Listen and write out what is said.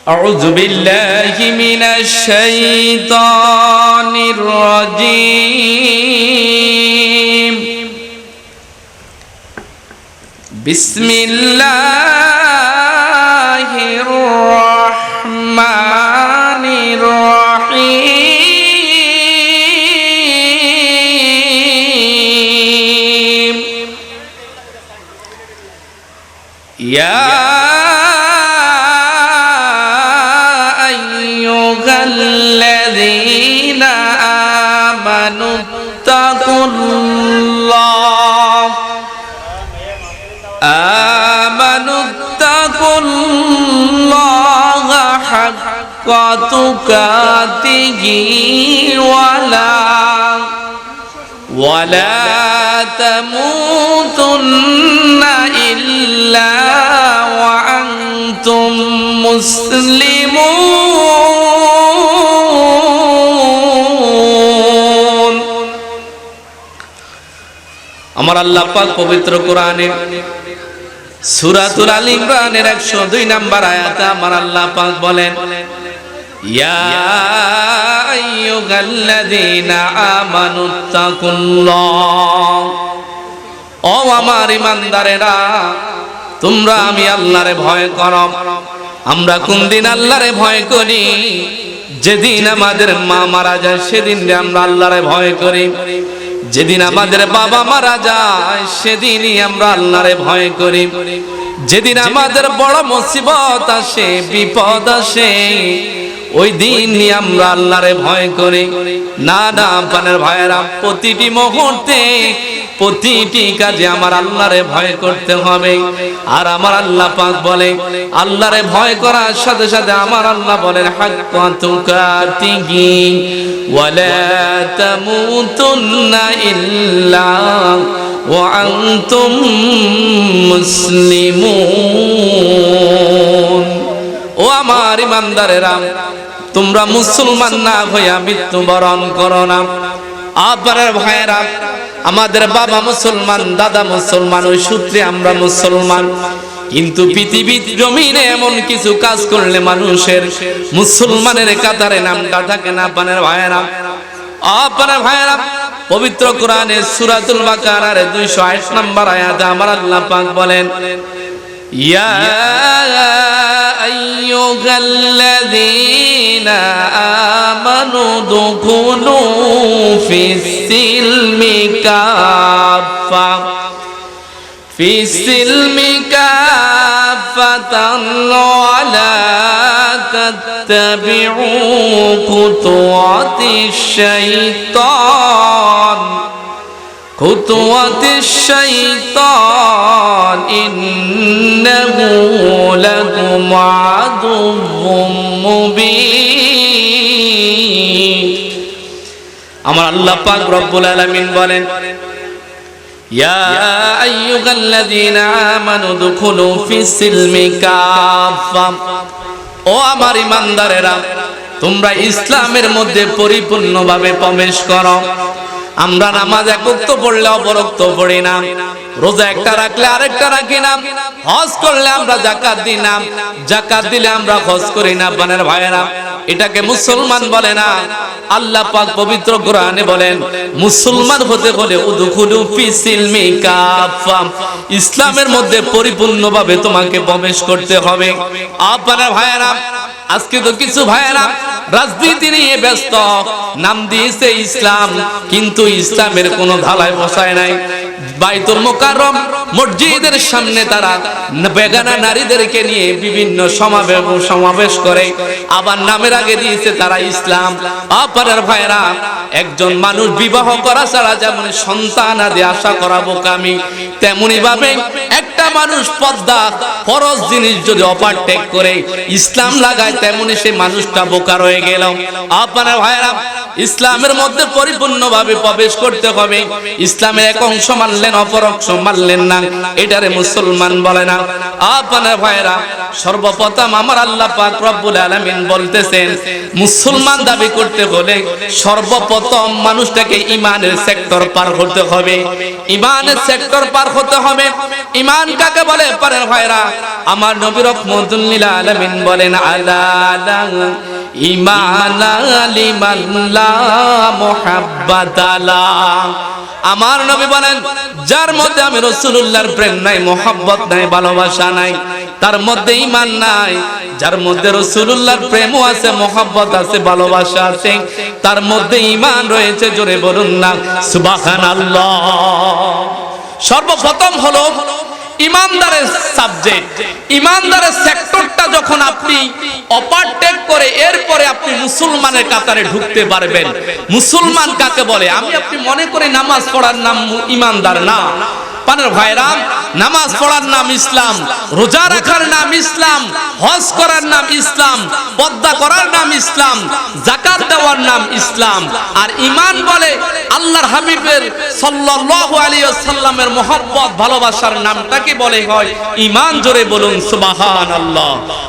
أعوذ بالله من الشيطان الرجيم بسم الله الرحمن الرحيم يا الذين آمنوا اتقوا الله حق تقاته ولا تموتن إلا وأنتم মুসলিমুন। আমার আল্লাহ পাক পবিত্র কোরআনে সূরাতুল আল ইমরানের 102 নম্বর আয়াতে আমার আল্লাহ পাক বলেন, ইয়া আইয়ুহাল্লাযীনা আমানুত্তাকুল্লাহ, ও আমার ঈমানদারেরা তোমরা আমি আল্লাহরে ভয় করো। আমরা কোন দিন আল্লাহরে ভয় করি? যেদিন আমাদের মা মারা যায় সেদিন আমরা আল্লাহরে ভয় করি। যেদিন আমাদের বাবা মারা যায় সেদিনই আমরা আল্লাহরে ভয় করি। যেদিন আমাদের বড় মুসিবত আসে, বিপদ আসে, ওই দিনই আমরা আল্লাহরে ভয় করি। না না পানের ভাইয়েরা, প্রতিটি মুহূর্তে প্রতিটি কাজে আমার আল্লাহরে ভয় করতে হবে। আর আমার আল্লাহ পাক বলে, আল্লাহরে ভয় করার সাথে সাথে আমার আল্লাহ বলেন, হাক্কা তুকাতিহি ওয়ালা তামুতুন্না ইল্লা ওয়া আনতুম মুসলিমুন। ও আমার ঈমানদারেরা, তোমরা মুসলমান না হইয়া মৃত্যুবরণ করো না। আপনার ভাইয়েরা, আমাদের বাবা মুসলমান, দাদা মুসলমান, ওই সূত্রে আমরা মুসলমান। কিন্তু পৃথিবীর জমিনে এমন কিছু কাজ করলে মানুষের মুসলমানের কাতারে নামটা থাকে না। আপনার ভাইয়েরা, আপনার ভাইয়েরা, পবিত্র কোরআনে সূরাতুল বাকারার 208 নম্বর আয়াতে আমার আল্লাহ পাক বলেন, ইয়া আইয়ুহাল্লাযীনা আমানু দুখুলু ফিস-সিলমি কাফাতান ওয়া লা তাত্তাবিউ খুতুওয়াতিশ শাইতান ইন্নাহু লাকুম আদুউম মুবিন। আমার আল্লাহ পাক রব্বুল আলামিন বলেন, ইয়া আইয়ুহাল্লাযীনা আমানু দুখুলু ফিস-সিলমি কাফা, ও আমার ঈমানদারেরা তোমরা ইসলামের মধ্যে পরিপূর্ণভাবে প্রবেশ করো। আমরা নামাজ এক ওয়াক্ত পড়লে অপর ওয়াক্ত পড়ি না, রোজা একটা রাখলে আরেকটা রাখি না, হজ করলে আমরা যাকাত দিই না, যাকাত দিলে আমরা হজ করি না। বানের ভাইয়েরা, এটাকে মুসলমান বলে না। আল্লাহ পাক পবিত্র কোরআনে বলেন, মুসলমান হতে হলে উদখুলু ফিস-সিলমি কাফা, ইসলামের মধ্যে পরিপূর্ণভাবে তোমাকে প্রবেশ করতে হবে। আপনার ভাইয়েরা, আজকে তো কিছু ভাইয়েরা রাজনীতি নিয়ে ব্যস্ত, নাম দিয়েছে ইসলাম, কিন্তু ইসলামের কোনো ধালাই বসায় নাই। বাইতুল মুকাররম মসজিদের সামনে তারা বেগানা নারীদেরকে নিয়ে বিভিন্ন সমাবেশ করে, আবার নামের আগে দিয়েছে তারা ইসলাম। আপনার ভাইরা, একজন মানুষ বিবাহ করা ছাড়া যেমন সন্তান আদি আশা করা বোকামি, তেমনি ভাবে একটা মানুষ পর্দা ফরজ জিনিস যদি ওভারটেক করে ইসলাম লাগায়, তেমনি সে মানুষটা বোকা রয়ে গেল। আপনার ভাইরা, ইসলামের মধ্যে পরিপূর্ণভাবে প্রবেশ করতে হবে। ইসলামের এক অংশ মানলেন, অপর অংশ মানলেন না, এটারে মুসলমান বলে না। আপনার ভাইরা, সর্বপ্রথম আমার আল্লাহ পাক রব্বুল আলামিন বলতেছেন, মুসলমান দাবি করতে হলে সর্বপ্রথম মানুষটাকে ঈমানের সেক্টর পার করতে হবে। ঈমানের সেক্টর পার হতে হবে। ঈমান কাকে বলে? পারেন ভাইরা, আমার নবী রাহমাতুল লিল আলামিন বলেন, আলা ঈমানা লিমান লা মুহাব্বাতালা। আমার নবী বলেন, যার মধ্যে আমি রাসূলুল্লাহর প্রেম নাই, মোহাব্বত নাই, ভালোবাসা নাই, তার মধ্যে ঈমান নাই। যার মধ্যে রাসূলুল্লাহর প্রেমও আছে, মোহাব্বত আছে, ভালোবাসা আছে, তার মধ্যে ঈমান রয়েছে। জোরে বলুন না সুবহানাল্লাহ। সর্বপ্রথম হলো ইমানদারের সাবজেক্ট, ইমানদারের সেক্টরটা যখন আপনি ওভারটেক করে এরপরে আপনি মুসলমানের কাতারে ঢুকতে পারবেন। মুসলমান কাকে বলে? আমি আপনি মনে করে নামাজ পড়ার নাম ইমানদার না। পানের ভাইরা, নামাজ পড়ার নাম ইসলাম, রোজা রাখার নাম ইসলাম, হজ করার নাম ইসলাম, পর্দা করার নাম ইসলাম, যাকাত দেওয়ার নাম ইসলাম। আর ঈমান বলে আল্লাহর হাবিবের সাল্লাল্লাহু আলাইহি ওয়াসাল্লামের মহব্বত, ভালোবাসার নামটাকে বলে হয় ঈমান। জোরে বলুন সুবহানাল্লাহ।